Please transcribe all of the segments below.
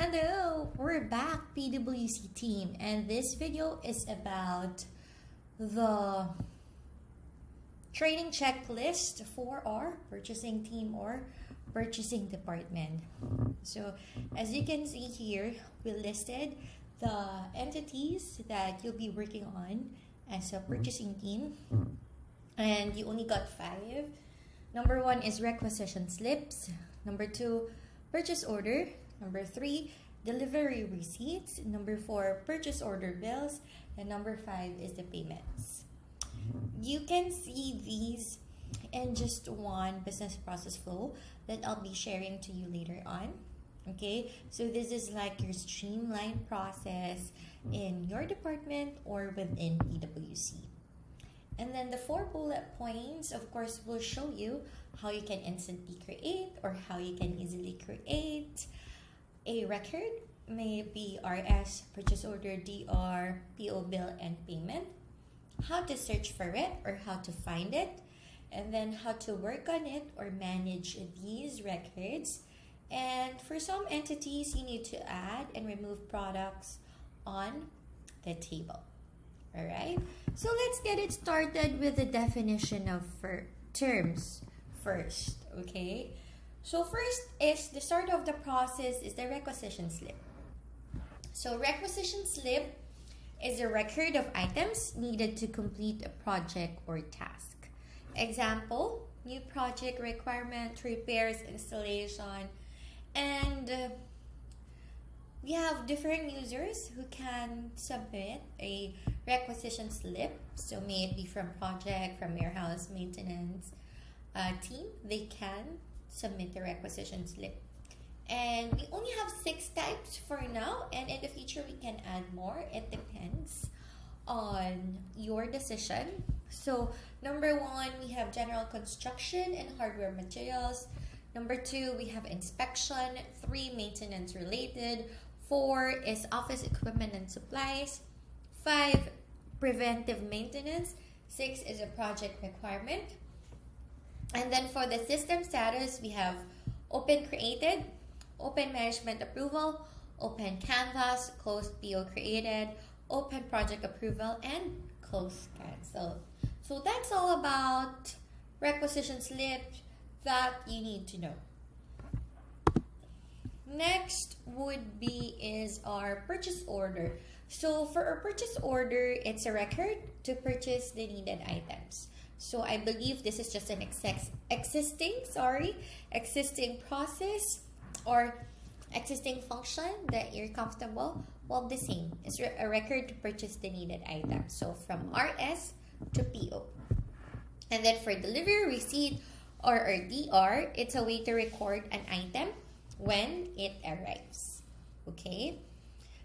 Hello, we're back, PWC team, and this video is about the training checklist for our purchasing team or purchasing department. So as you can see here, we listed the entities that you'll be working on as a purchasing team, and you only got 5. Number 1 is requisition slips. Number 2, purchase order. Number 3, delivery receipts. Number 4, purchase order bills. And number 5 is the payments. You can see these in just one business process flow that I'll be sharing to you later on. Okay, so this is like your streamlined process in your department or within PWC. And then the 4 bullet points, of course, will show you how you can instantly create or how you can easily create a record, maybe RS, purchase order, DR, PO bill, and payment, how to search for it or how to find it, and then how to work on it or manage these records. And for some entities, you need to add and remove products on the table. All right, so let's get it started with the definition of terms first, okay? So first is the start of the process is the requisition slip. So requisition slip is a record of items needed to complete a project or task. Example, new project requirement, repairs, installation, and we have different users who can submit a requisition slip. So may it be from project, from warehouse, maintenance team, they can submit the requisition slip. And we only have 6 types for now, and in the future we can add more. It depends on your decision. So number 1, we have general construction and hardware materials. Number 2, we have inspection. 3, maintenance related. 4 is office equipment and supplies. 5, preventive maintenance. 6 is a project requirement. And then for the system status, we have open created, open management approval, open canvas, closed PO created, open project approval, and closed cancel. So that's all about requisition slip that you need to know. Next is our purchase order. So for our purchase order, it's a record to purchase the needed items. So I believe this is just an existing process or existing function that you're comfortable. Well, the same. It's a record to purchase the needed items. So from RS to PO. And then for delivery receipt or DR, it's a way to record an item when it arrives. Okay.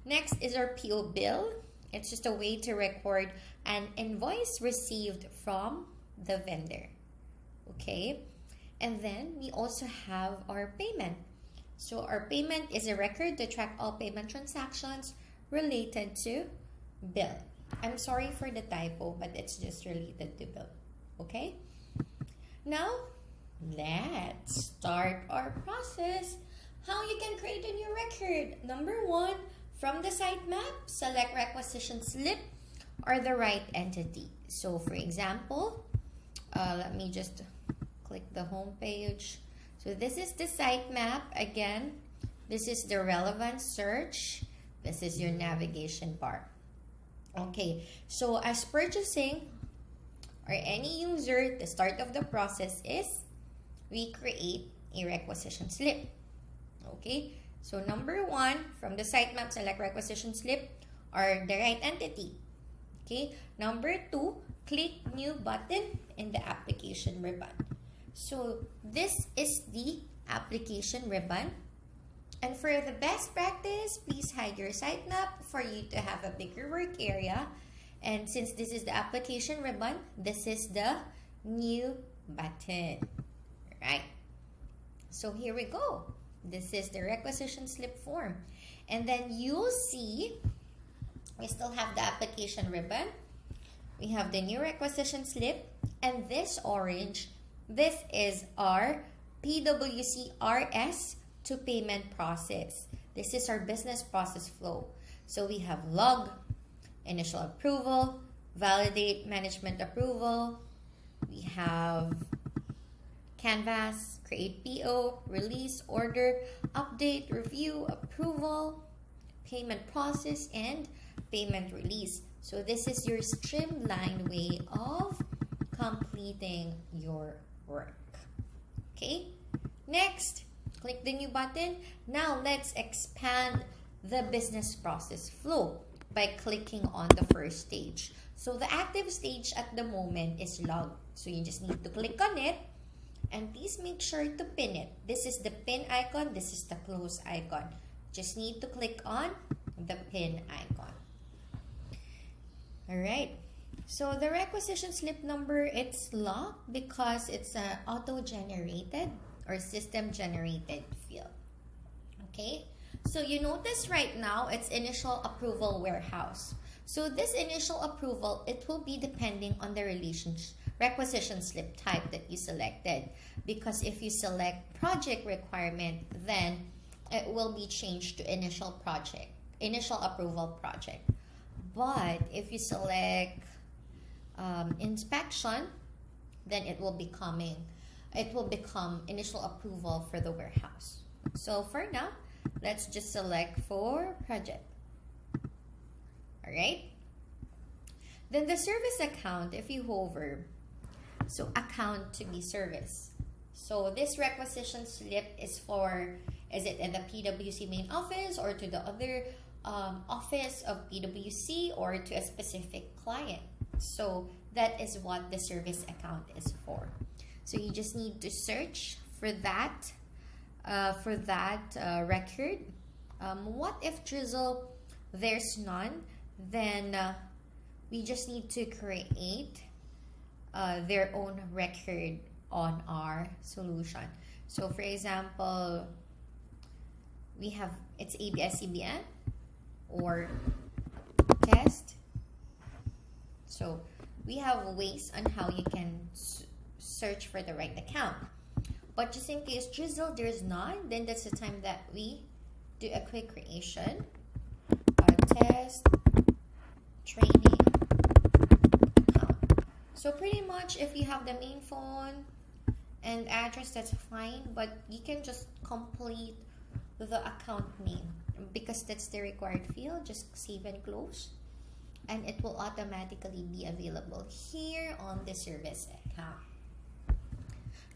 Next is our PO bill. It's just a way to record an invoice received from the vendor. Okay. And then we also have our payment. So our payment is a record to track all payment transactions related to bill. I'm sorry for the typo, but it's just related to bill. Okay. Now, let's start our process. How you can create a new record. Number 1, from the sitemap, select requisition slip or the right entity. So for example, let me just click the home page. So this is the sitemap. Again, this is the relevant search. This is your navigation bar. Okay, so as purchasing or any user, the start of the process is we create a requisition slip. Okay, so number 1, from the sitemap, select requisition slip or the right entity. Okay, number 2, click new button in the application ribbon. So this is the application ribbon. And for the best practice, please hide your sitemap for you to have a bigger work area. And since this is the application ribbon, this is the new button. Right? So here we go. This is the requisition slip form. And then you'll see we still have the application ribbon. We have the new requisition slip. And this orange, this is our PWC RS to payment process. This is our business process flow. So we have log, initial approval, validate, management approval. We have canvas, create PO, release, order, update, review, approval, payment process, and payment release. So this is your streamlined way of completing your work. Okay, next, click the new button. Now let's expand the business process flow by clicking on the first stage. So the active stage at the moment is log. So you just need to click on it, and please make sure to pin it. This is the pin icon, this is the close icon. Just need to click on the pin icon. Alright, so the requisition slip number, it's locked because it's an auto-generated or system-generated field. Okay, so you notice right now it's initial approval warehouse. So this initial approval, it will be depending on the requisition slip type that you selected. Because if you select project requirement, then it will be changed to initial approval project. But if you select inspection, then it will become initial approval for the warehouse. So for now, let's just select for project. Alright. Then the service account, if you hover, so account to be service. So this requisition slip is it in the PWC main office or to the other office of PWC or to a specific client? So that is what the service account is for. So you just need to search for that record. What if drizzle there's none? Then we just need to create their own record on our solution. So for example, we have it's ABS-CBN or test. So we have ways on how you can search for the right account. But just in case drizzle there's none, then that's the time that we do a quick creation. Test training account. So pretty much if you have the main phone and address, that's fine, but you can just complete the account name because that's the required field. Just save and close, and it will automatically be available here on the service account.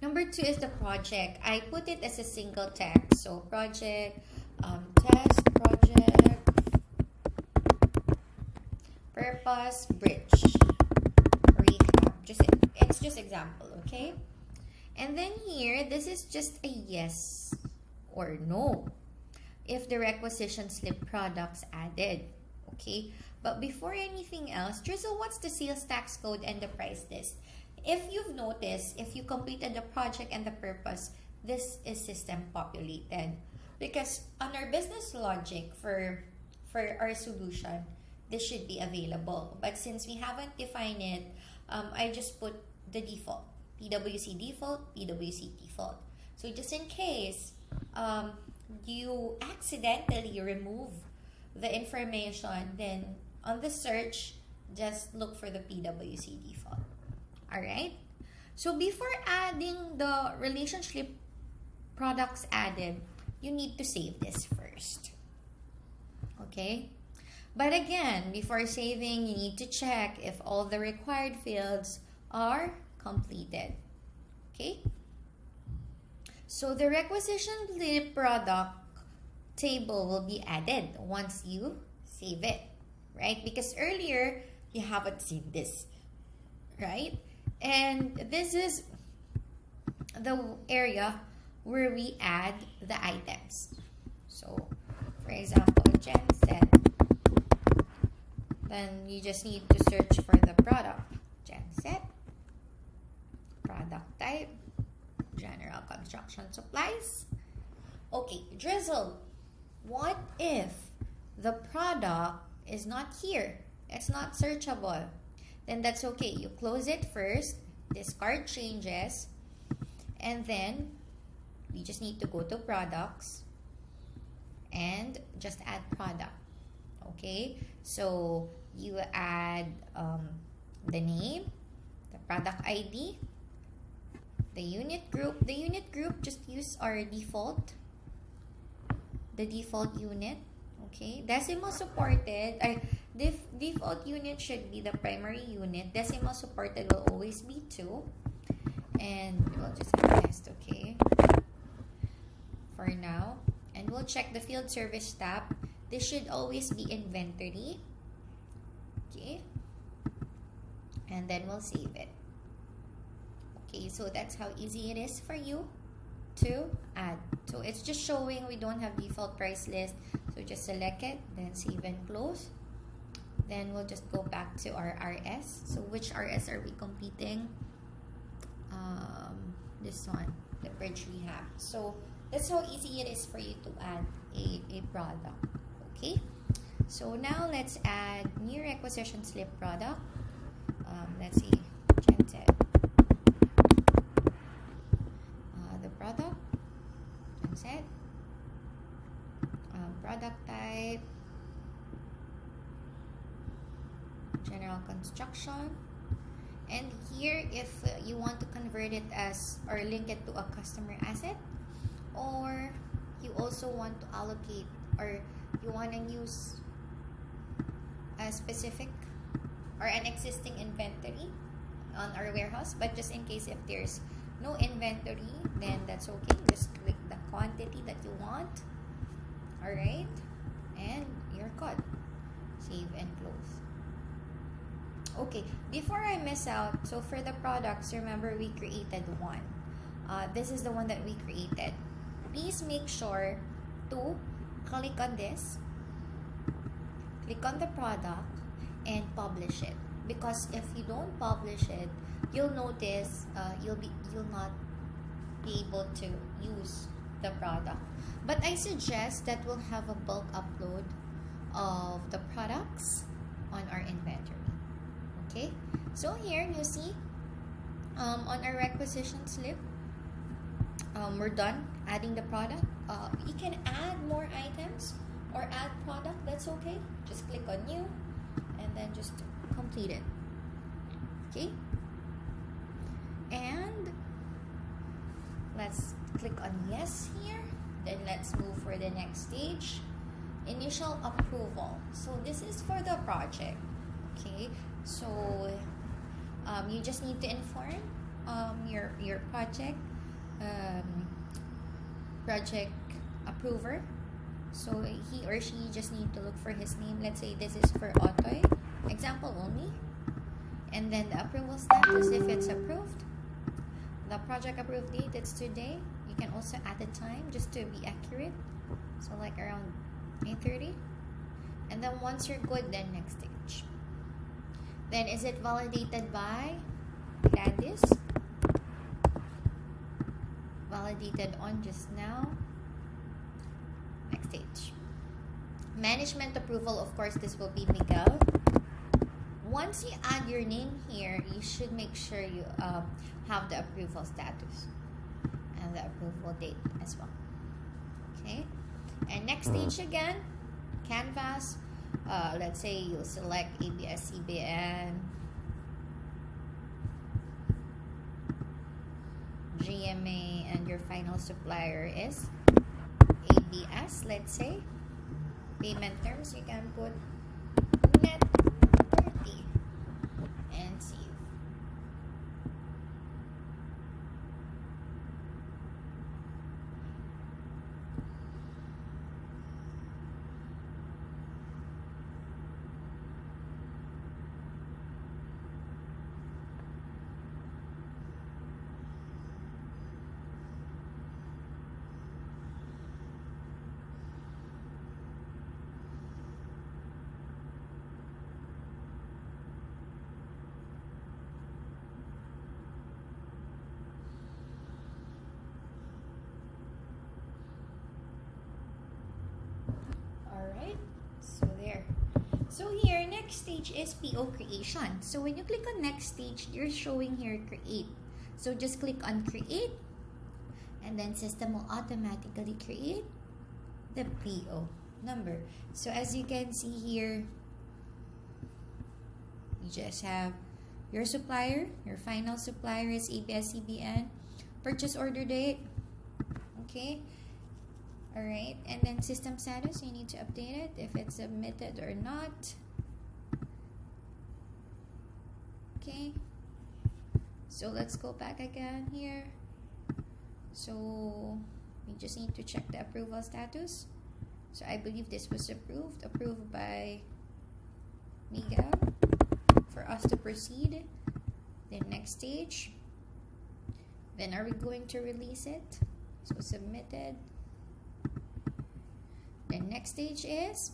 Number 2 is the project. I put it as a single text. So project, test project, purpose, bridge, recap. It's just example, okay? And then here, this is just a yes or no if the requisition slip products added, okay? But before anything else, Drizzle, what's the sales tax code and the price list? If you've noticed, if you completed the project and the purpose, this is system populated. Because on our business logic for our solution, this should be available. But since we haven't defined it, I just put the default. PWC default, PWC default. So just in case you accidentally remove the information, then on the search, just look for the PWC default. Alright? So before adding the relationship products added, you need to save this first. Okay? But again, before saving, you need to check if all the required fields are completed. Okay? So the requisition slip product table will be added once you save it, right? Because earlier, you haven't seen this, right? And this is the area where we add the items. So, for example, genset. Then you just need to search for the product. Genset. Product type. General construction supplies. Okay, Drizzle. What if the product is not here? It's not searchable. Then that's okay. You close it first, discard changes, and then we just need to go to products and just add product. Okay, so you add the name, the product ID, the unit group. The unit group, just use our default, the default unit. Okay, decimal supported, default unit should be the primary unit. Decimal supported will always be 2, and we'll just have test. Okay, for now, and we'll check the field service tab. This should always be inventory. Okay, and then we'll save it. Okay, so that's how easy it is for you to add. So it's just showing we don't have default price list, so just select it, then save and close. Then we'll just go back to our RS. So which RS are we completing? This one, the bridge rehab. So that's how easy it is for you to add a product. Okay, so now let's add new requisition slip product. Let's see, genset. The product, genset. Product type, general construction. And here, if you want to convert it as or link it to a customer asset, or you also want to allocate, or you want to use a specific or an existing inventory on our warehouse, but just in case if there's no inventory, then that's okay. Just click the quantity that you want. Alright, and you're good. Save and close. Okay, before I miss out, so for the products, remember we created one. This is the one that we created. Please make sure to click on this, click on the product, and publish it. Because if you don't publish it, you'll notice you'll not be able to use the product. But I suggest that we'll have a bulk upload of the products on our inventory. Okay, so here you see on our requisition slip, we're done adding the product. You can add more items or add product, that's okay. Just click on new and then just complete it. Okay, and let's click on yes here. Then let's move for the next stage, initial approval. So this is for the project. Okay, so you just need to inform your project approver. So he or she just need to look for his name. Let's say this is for Otoy, example only, and then the approval status, if it's approved, the project approved date, it's today. You can also add the time just to be accurate, so like around 8:30. And then once you're good, then next stage. Then is it validated by Gladys? Validated on just now. Next stage. Management approval, of course, this will be Miguel. Once you add your name here, you should make sure you have the approval status and the approval date as well. Okay, and next stage again, canvas. Let's say you'll select ABS, CBN, GMA, and your final supplier is ABS. Let's say payment terms, you can put net 30 and save. So here, next stage is PO creation. So when you click on next stage, you're showing here create. So just click on create, and then system will automatically create the PO number. So as you can see here, you just have your supplier, your final supplier is ABS-CBN, purchase order date, okay, all right, and then system status, you need to update it if it's submitted or not. Okay, so let's go back again here. So we just need to check the approval status. So I believe this was approved by Miguel for us to proceed. Then next stage, then are we going to release it? So submitted. The next stage is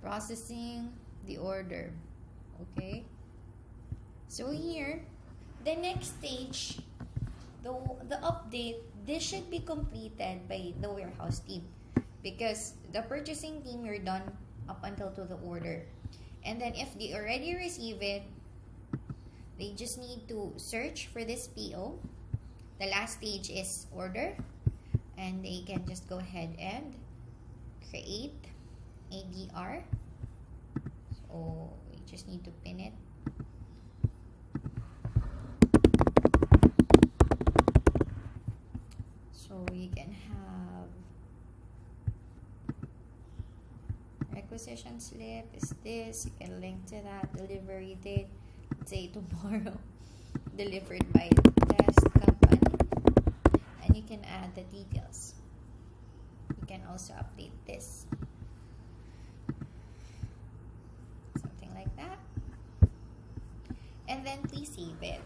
processing the order. Okay, so here the next stage, the update, this should be completed by the warehouse team, because the purchasing team, you're done up until to the order. And then if they already receive it, they just need to search for this PO. The last stage is order, and they can just go ahead and create ADR. So we just need to pin it. So you can have requisition slip is this. You can link to that. Delivery date, say tomorrow. Delivered by test company. And you can add the details. You can also update this. Something like that. And then please save it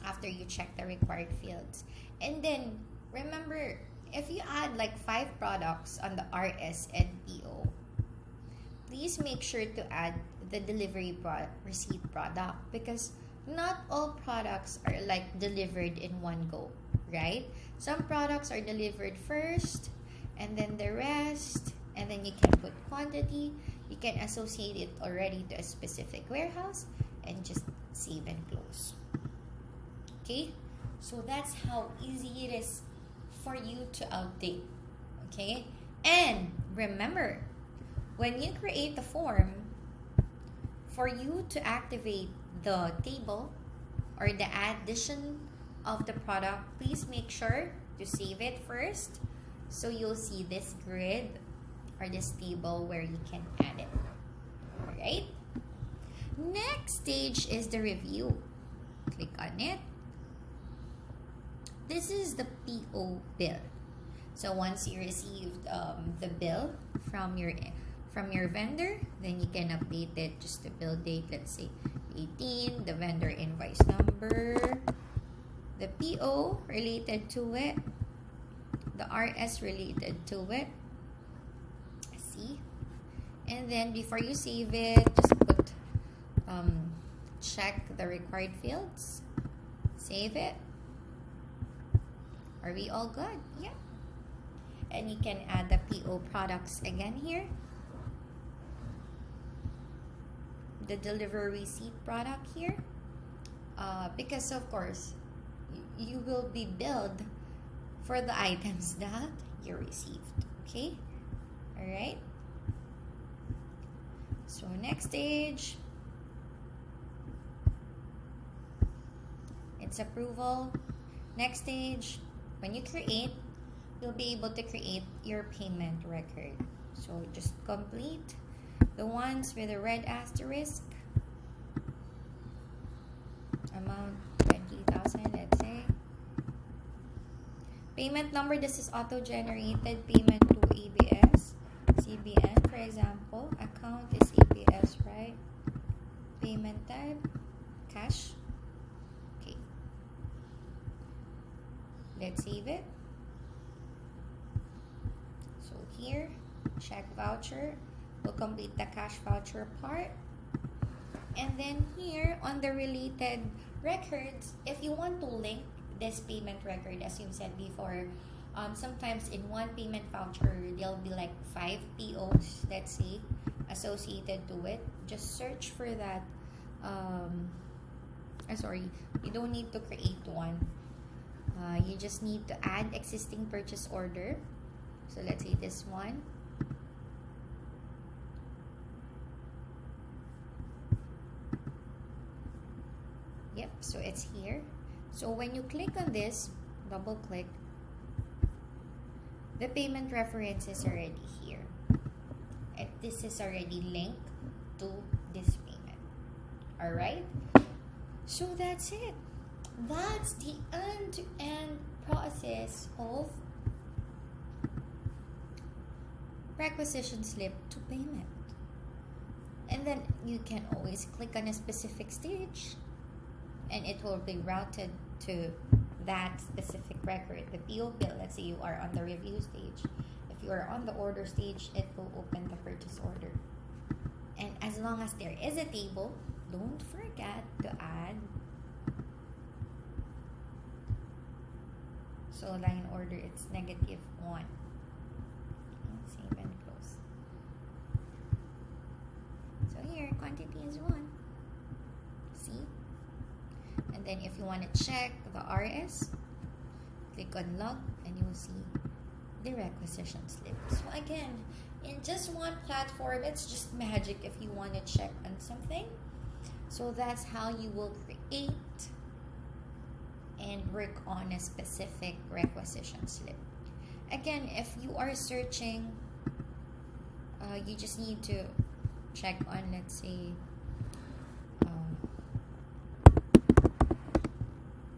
after you check the required fields. And then remember, if you add like 5 products on the RS and PO, please make sure to add the delivery receipt product, because not all products are like delivered in one go, right? Some products are delivered first and then the rest, and then you can put quantity. You can associate it already to a specific warehouse and just save and close. Okay, so that's how easy it is for you to update. Okay, and remember, when you create the form, for you to activate the table or the addition of the product, please make sure to save it first, so you'll see this grid or this table where you can add it. Alright, next stage is the review. Click on it. This is the PO bill. So once you received the bill from your vendor, then you can update it, just the bill date, let's say 18, the vendor invoice number, the PO related to it, the RS related to it. See? And then before you save it, just put check the required fields, save it. Are we all good? Yeah. And you can add the PO products again here. The delivery receipt product here. Because of course, you will be billed for the items that you received. Okay? Alright? So next stage, it's approval. Next stage, when you create, you'll be able to create your payment record. So just complete the ones with a red asterisk, amount 20,000, let's say. Payment number, this is auto-generated payment to ABS, CBN, for example. Account is ABS, right? Payment type, cash. Okay. Let's save it. So here, check voucher. We'll complete the cash voucher part. And then here on the related records, if you want to link this payment record, as you've said before, sometimes in one payment voucher, there'll be like 5 POs, let's say, associated to it. Just search for that. Sorry, you don't need to create one. You just need to add existing purchase order So let's say this one. Yep, so it's here. So when you click on this, double click, the payment reference is already here. And this is already linked to this payment. Alright? So that's it. That's the end-to-end process of requisition slip to payment. And then you can always click on a specific stage and it will be routed to that specific record, the PO bill. Let's say you are on the review stage. If you are on the order stage, it will open the purchase order. And as long as there is a table, don't forget to add. So line order, it's -1. Save and close. So here, quantity is 1. See? And then if you want to check the RS, click on log and you will see the requisition slip. So again, in just one platform, it's just magic if you want to check on something. So that's how you will create and work on a specific requisition slip. Again, if you are searching, you just need to check on, let's say,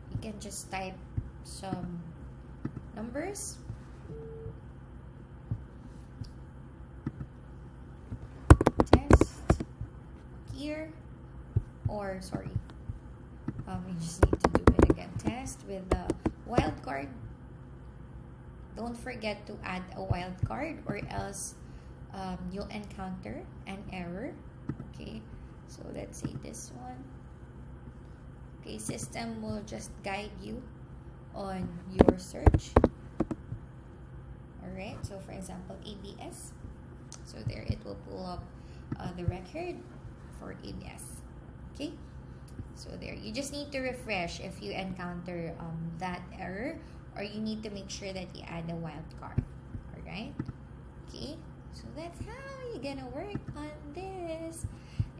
you can just type some numbers. Test here, or sorry, you just need to do it again. Test with the wildcard. Don't forget to add a wildcard, or else you'll encounter an error. Okay, so let's say this one. Okay, system will just guide you on your search. Alright, so for example, ABS. So there it will pull up the record for ABS. Okay, so there you just need to refresh if you encounter that error, or you need to make sure that you add a wildcard. Alright, okay, so that's how you're gonna work on this.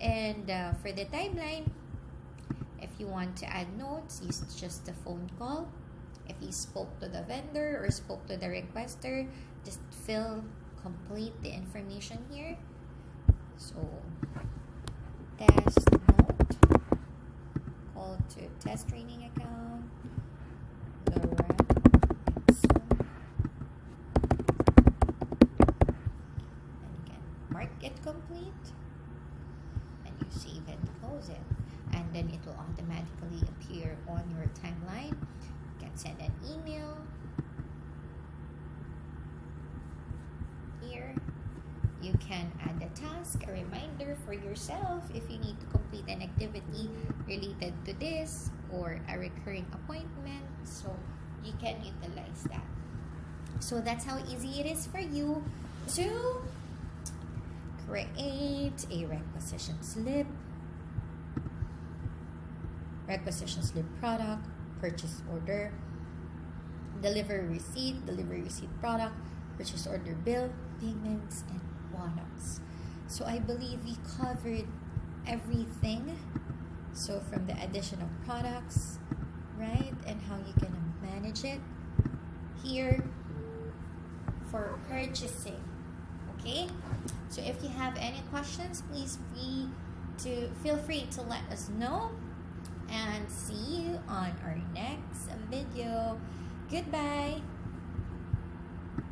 And for the timeline, if you want to add notes, use just a phone call. If you spoke to the vendor or spoke to the requester, just complete the information here. So test note, call to test training account, the ransom, and you can mark it complete, and you save it, close it, and then it will automatically appear on your timeline. You can send an email here. You can add a task, a reminder for yourself if you need to complete an activity related to this, or a recurring appointment, so you can utilize that. So that's how easy it is for you to create a requisition slip product, purchase order, delivery receipt product, purchase order bill, payments, and products. So I believe we covered everything. So from the addition of products, right, and how you can manage it here for purchasing. Okay, so if you have any questions, please feel free to let us know, and see you on our next video. Goodbye.